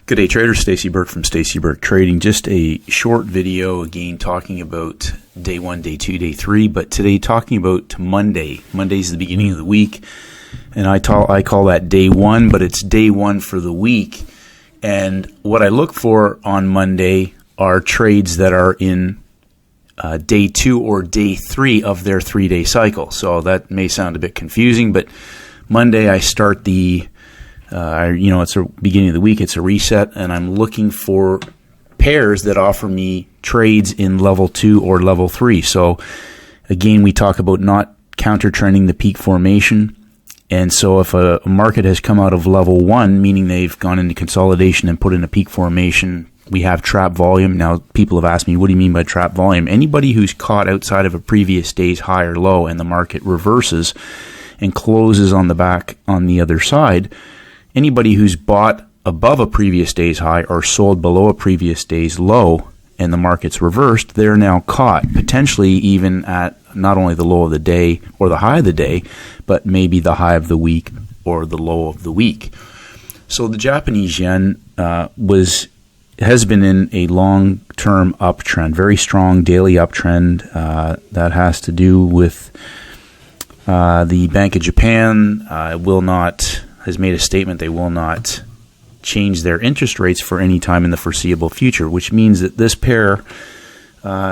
Good day, traders. Stacey Burke from Stacey Burke Trading. Just a short video, again, talking about day one, day two, day three, but today talking about Monday. Monday's the beginning of the week, and I call that day one, but it's day one for the week. And what I look for on Monday are trades that are in day two or day three of their 3-day cycle. So that may sound a bit confusing, but Monday I start it's the beginning of the week, it's a reset, and I'm looking for pairs that offer me trades in level 2 or level 3. So again, we talk about not counter trending the peak formation. And so if a market has come out of level 1, meaning they've gone into consolidation and put in a peak formation, we have trap volume. Now, people have asked me, what do you mean by trap volume? Anybody who's caught outside of a previous day's high or low and the market reverses and closes on the back on the other side, anybody who's bought above a previous day's high or sold below a previous day's low and the market's reversed, they're now caught, potentially even at not only the low of the day or the high of the day, but maybe the high of the week or the low of the week. So the Japanese yen has been in a long-term uptrend, very strong daily uptrend. That has to do with the Bank of Japan has made a statement they will not change their interest rates for any time in the foreseeable future, which means that this pair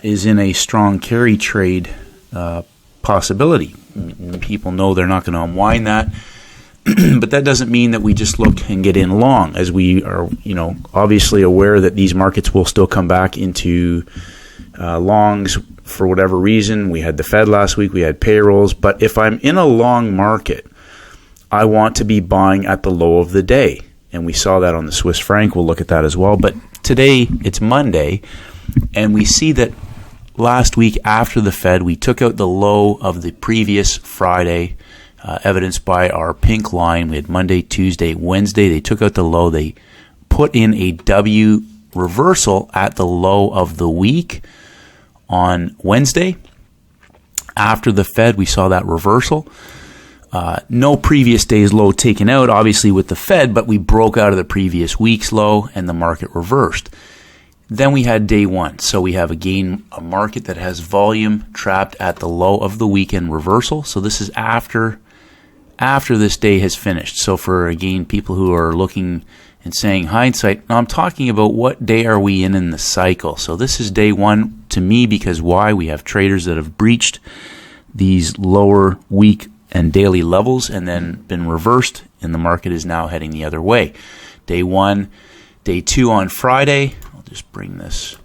is in a strong carry trade possibility. People know they're not going to unwind that, but that doesn't mean that we just look and get in long, as we are, obviously aware that these markets will still come back into longs for whatever reason. We had the Fed last week, we had payrolls, but if I'm in a long market, I want to be buying at the low of the day. And we saw that on the Swiss franc. We'll look at that as well. But today, it's Monday, and we see that last week after the Fed, we took out the low of the previous Friday, evidenced by our pink line. We had Monday, Tuesday, Wednesday. They took out the low. They put in a W reversal at the low of the week on Wednesday. After the Fed, we saw that reversal. No previous day's low taken out, obviously, with the Fed, but we broke out of the previous week's low and the market reversed. Then we had day one. So we have, again, a market that has volume trapped at the low of the weekend reversal. So this is after this day has finished. So for, again, people who are looking and saying hindsight, now I'm talking about what day are we in the cycle. So this is day one to me, because why? We have traders that have breached these lower week and daily levels and then been reversed, and the market is now heading the other way. Day one, day two on Friday. I'll just bring this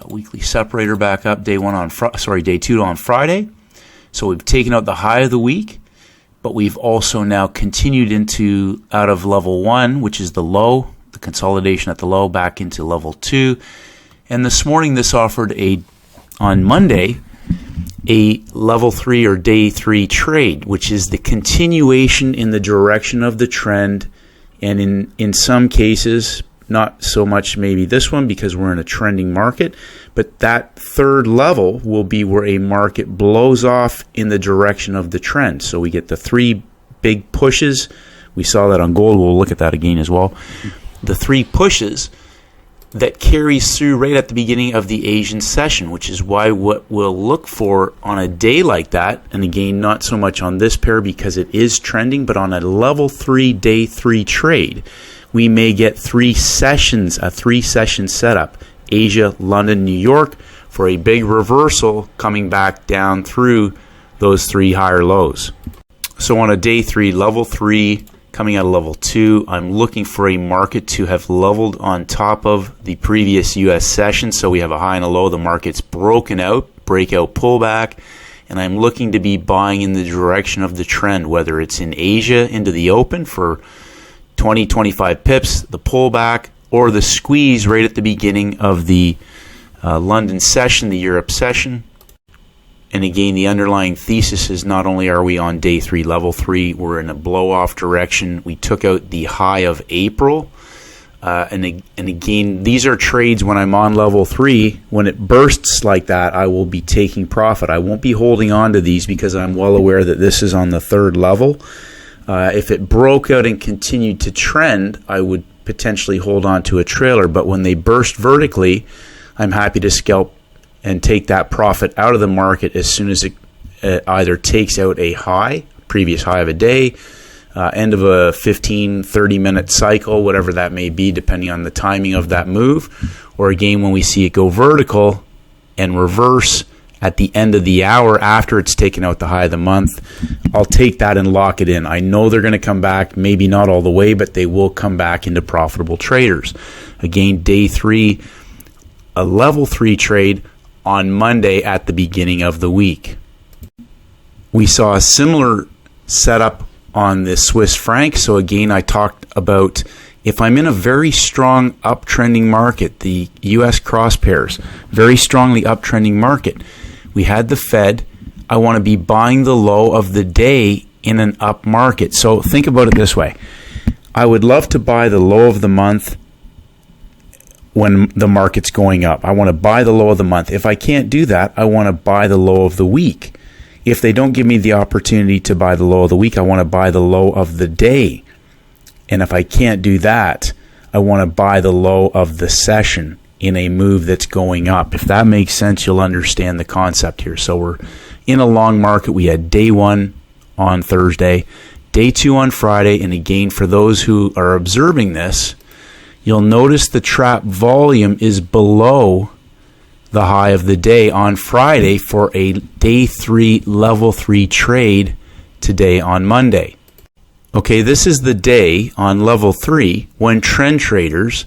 weekly separator back up. Day two on Friday. So we've taken out the high of the week, but we've also now continued out of level 1, which is the low, the consolidation at the low, back into level 2. And this morning, this offered on Monday, a level 3 or day 3 trade, which is the continuation in the direction of the trend. And in some cases, not so much maybe this one because we're in a trending market, but that third level will be where a market blows off in the direction of the trend. So we get the 3 big pushes. We saw that on gold. We'll look at that again as well. The 3 pushes that carries through right at the beginning of the Asian session, which is why what we'll look for on a day like that, and again, not so much on this pair because it is trending, but on a level 3, day 3 trade, we may get 3 sessions, a 3-session setup, Asia, London, New York, for a big reversal coming back down through those 3 higher lows. So on a day 3, level 3, coming out of level 2, I'm looking for a market to have leveled on top of the previous U.S. session. So we have a high and a low. The market's broken out, breakout pullback, and I'm looking to be buying in the direction of the trend, whether it's in Asia into the open for 20, 25 pips, the pullback, or the squeeze right at the beginning of the London session, the Europe session. And again, the underlying thesis is not only are we on day 3, level 3, we're in a blow-off direction. We took out the high of April. And again, these are trades when I'm on level 3. When it bursts like that, I will be taking profit. I won't be holding on to these because I'm well aware that this is on the 3rd level. If it broke out and continued to trend, I would potentially hold on to a trailer. But when they burst vertically, I'm happy to scalp and take that profit out of the market as soon as it either takes out a high, previous high of a day, end of a 15-30 minute cycle, whatever that may be, depending on the timing of that move, or again when we see it go vertical and reverse at the end of the hour after it's taken out the high of the month. I'll take that and lock it in. I know they're going to come back, maybe not all the way, but they will come back into profitable traders. Again, day 3, a level 3 trade on Monday at the beginning of the week. We saw a similar setup on the Swiss franc. So again, I talked about if I'm in a very strong uptrending market, the US cross pairs, very strongly uptrending market. We had the Fed. I want to be buying the low of the day in an up market. So think about it this way. I would love to buy the low of the month when the market's going up. I want to buy the low of the month. If I can't do that, I want to buy the low of the week. If they don't give me the opportunity to buy the low of the week, I want to buy the low of the day. And if I can't do that, I want to buy the low of the session in a move that's going up. If that makes sense, you'll understand the concept here. So we're in a long market. We had day 1 on Thursday, day 2 on Friday. And again, for those who are observing this, you'll notice the trap volume is below the high of the day on Friday for a day 3 level 3 trade today on Monday. Okay, this is the day on level 3 when trend traders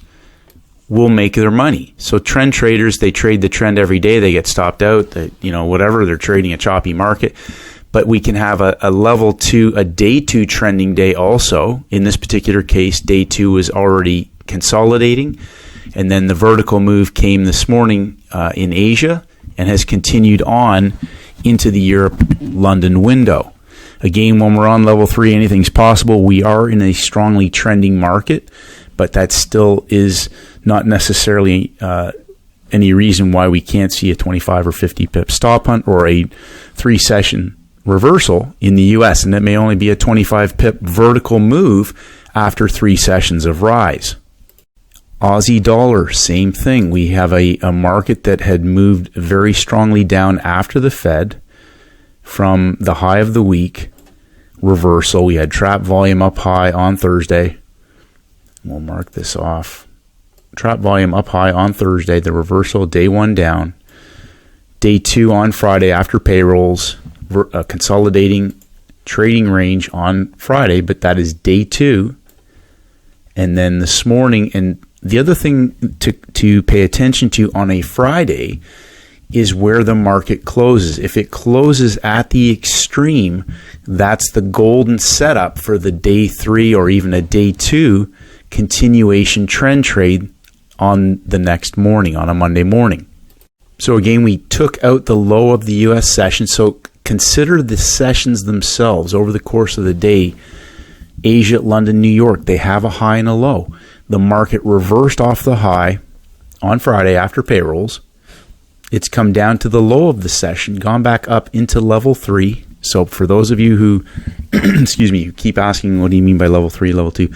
will make their money. So trend traders, they trade the trend every day. They get stopped out, whatever. They're trading a choppy market. But we can have a level 2, a day 2 trending day also. In this particular case, day 2 is already consolidating. And then the vertical move came this morning in Asia and has continued on into the Europe-London window. Again, when we're on level 3, anything's possible. We are in a strongly trending market, but that still is not necessarily any reason why we can't see a 25 or 50 pip stop hunt or a 3-session reversal in the U.S. And it may only be a 25 pip vertical move after 3 sessions of rise. Aussie dollar, same thing. We have a market that had moved very strongly down after the Fed from the high of the week reversal. We had trap volume up high on Thursday. We'll mark this off. Trap volume up high on Thursday, the reversal, day 1 down. Day 2 on Friday after payrolls, consolidating trading range on Friday, but that is day 2. And then this morning, and the other thing to pay attention to on a Friday is where the market closes. If it closes at the extreme, that's the golden setup for the day 3 or even a day 2 continuation trend trade on the next morning, on a Monday morning. So again, we took out the low of the U.S. session. So consider the sessions themselves over the course of the day. Asia, London, New York, they have a high and a low. The market reversed off the high on Friday after payrolls. It's come down to the low of the session, gone back up into level 3. So for those of you who, excuse me, you keep asking, what do you mean by level 3, level 2?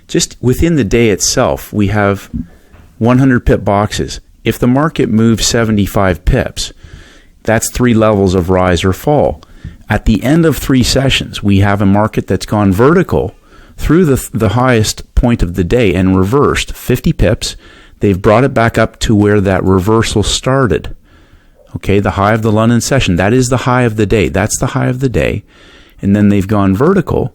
Just within the day itself, we have 100 pip boxes. If the market moves 75 pips, that's 3 levels of rise or fall. At the end of 3 sessions, we have a market that's gone vertical through the highest point of the day and reversed 50 pips. They've brought it back up to where that reversal started. Okay, the high of the London session, that is the high of the day. That's the high of the day. And then they've gone vertical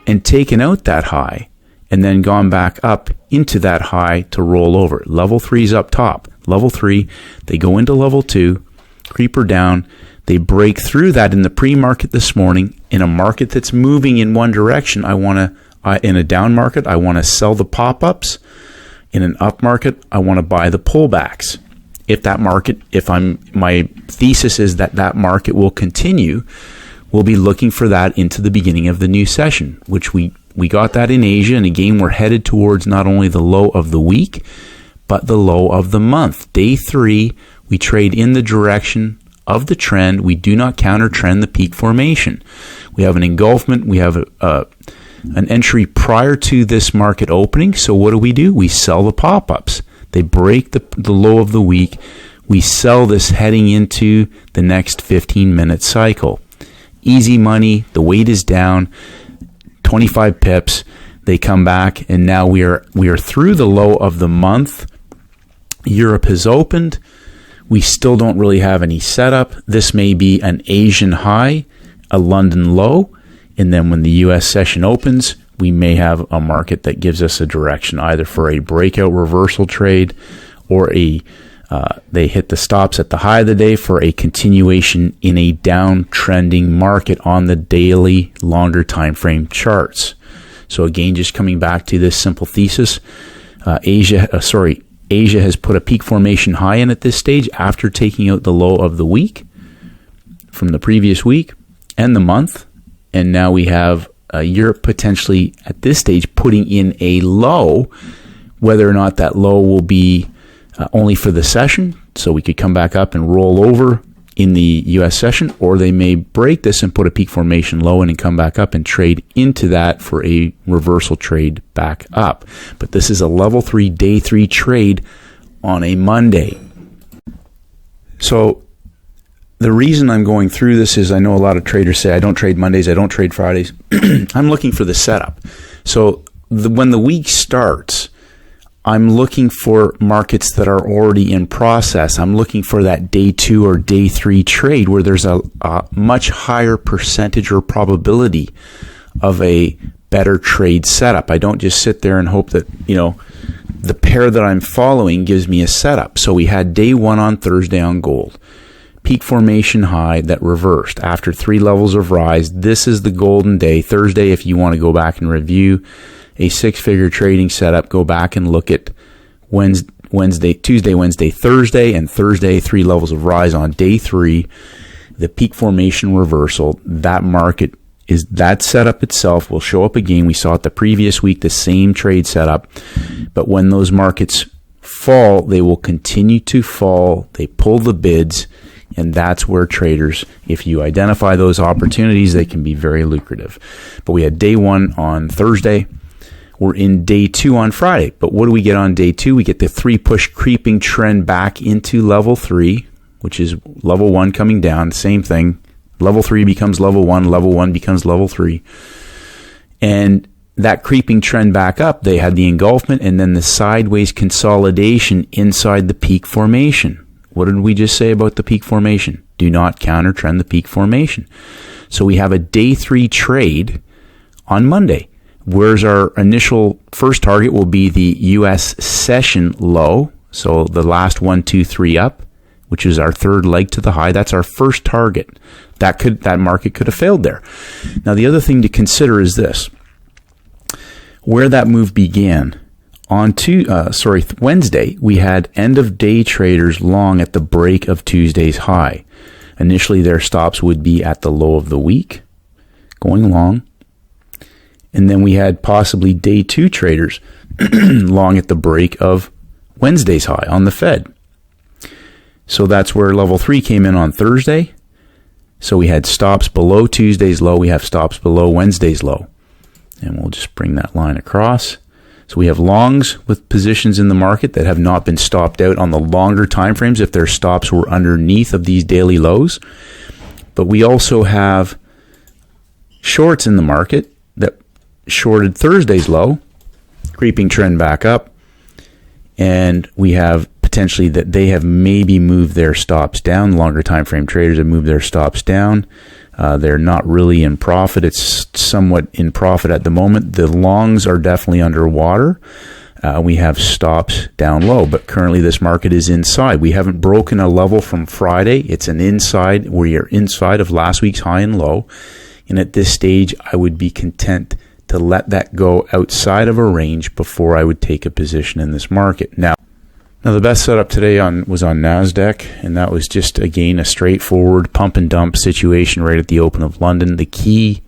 and taken out that high and then gone back up into that high to roll over. Level 3 is up top. Level 3, they go into level 2, creeper down. They break through that in the pre-market this morning. In a market that's moving in one direction, in a down market, I want to sell the pop-ups. In an up market, I want to buy the pullbacks. My thesis is that market will continue, we'll be looking for that into the beginning of the new session, which we got that in Asia. And again, we're headed towards not only the low of the week, but the low of the month. Day 3, we trade in the direction of the trend. We do not counter trend the peak formation. We have an engulfment. We have an entry prior to this market opening. So what do? We sell the pop-ups. They break the low of the week. We sell this heading into the next 15-minute cycle. Easy money. The weight is down 25 pips. They come back, and now we are through the low of the month. Europe has opened. We still don't really have any setup. This may be an Asian high, a London low, and then when the U.S. session opens, we may have a market that gives us a direction, either for a breakout reversal trade or they hit the stops at the high of the day for a continuation in a downtrending market on the daily longer time frame charts. So again, just coming back to this simple thesis, Asia has put a peak formation high in at this stage after taking out the low of the week from the previous week and the month. And now we have Europe potentially at this stage putting in a low, whether or not that low will be only for the session. So we could come back up and roll over in the U.S. session, or they may break this and put a peak formation low in and come back up and trade into that for a reversal trade back up. But this is a level 3, day 3 trade on a Monday. So the reason I'm going through this is I know a lot of traders say, I don't trade Mondays, I don't trade Fridays. I'm looking for the setup. So when the week starts, I'm looking for markets that are already in process. I'm looking for that day 2 or day 3 trade where there's a much higher percentage or probability of a better trade setup. I don't just sit there and hope that, the pair that I'm following gives me a setup. So we had day 1 on Thursday on gold. Peak formation high that reversed after 3 levels of rise. This is the golden day. Thursday, if you want to go back and review a 6-figure trading setup, go back and look at Tuesday, Wednesday, Thursday, and Thursday, 3 levels of rise on day 3, the peak formation reversal. That market is that setup itself will show up again. We saw it the previous week, the same trade setup. But when those markets fall, they will continue to fall. They pull the bids. And that's where traders, if you identify those opportunities, they can be very lucrative. But we had day 1 on Thursday. We're in day 2 on Friday. But what do we get on day 2? We get the 3 push creeping trend back into level 3, which is level 1 coming down. Same thing. Level 3 becomes level 1 becomes level 3. And that creeping trend back up, they had the engulfment and then the sideways consolidation inside the peak formation. What did we just say about the peak formation? Do not counter trend the peak formation. So we have a day 3 trade on Monday. Whereas our initial first target will be the U.S. session low. So the last 1, 2, 3 up, which is our third leg to the high. That's our first target. That market could have failed there. Now the other thing to consider is this. Where that move began. On Wednesday, we had end of day traders long at the break of Tuesday's high. Initially, their stops would be at the low of the week, going long. And then we had possibly day 2 traders long at the break of Wednesday's high on the Fed. So that's where level 3 came in on Thursday. So we had stops below Tuesday's low. We have stops below Wednesday's low. And we'll just bring that line across. So we have longs with positions in the market that have not been stopped out on the longer time frames if their stops were underneath of these daily lows. But we also have shorts in the market that shorted Thursday's low, creeping trend back up. And we have potentially that they have maybe moved their stops down. Longer time frame traders have moved their stops down. They're not really in profit. It's somewhat in profit at the moment. The longs are definitely underwater. We have stops down low, but currently this market is inside. We haven't broken a level from Friday. It's an inside. We are inside of last week's high and low. And at this stage, I would be content to let that go outside of a range before I would take a position in this market. Now the best setup today was on NASDAQ, and that was just, again, a straightforward pump and dump situation right at the open of London. The key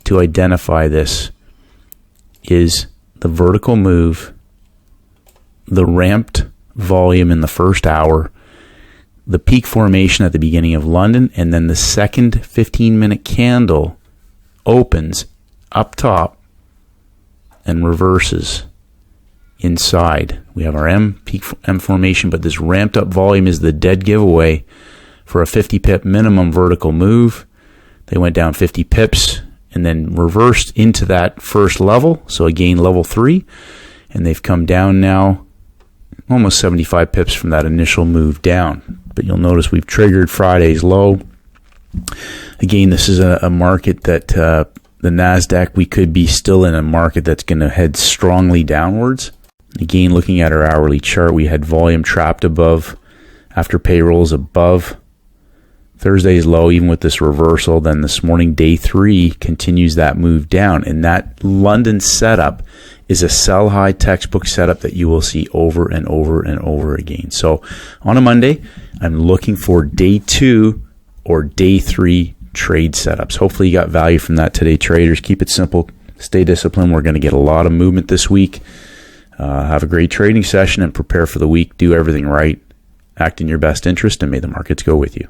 to identify this is the vertical move, the ramped volume in the first hour, the peak formation at the beginning of London, and then the second 15-minute candle opens up top and reverses inside. We have our peak M formation, but this ramped up volume is the dead giveaway for a 50 pip minimum vertical move. They went down 50 pips and then reversed into that first level, so again level 3, and they've come down now almost 75 pips from that initial move down. But you'll notice we've triggered Friday's low. Again, this is a market that the NASDAQ, we could be still in a market that's going to head strongly downwards. Again, looking at our hourly chart, we had volume trapped above, after payrolls above Thursday's low, even with this reversal. Then this morning, day 3, continues that move down. And that London setup is a sell high textbook setup that you will see over and over and over again. So on a Monday, I'm looking for day 2 or day 3 trade setups. Hopefully you got value from that today, traders. Keep it simple. Stay disciplined. We're going to get a lot of movement this week. Have a great trading session and prepare for the week. Do everything right. Act in your best interest, and may the markets go with you.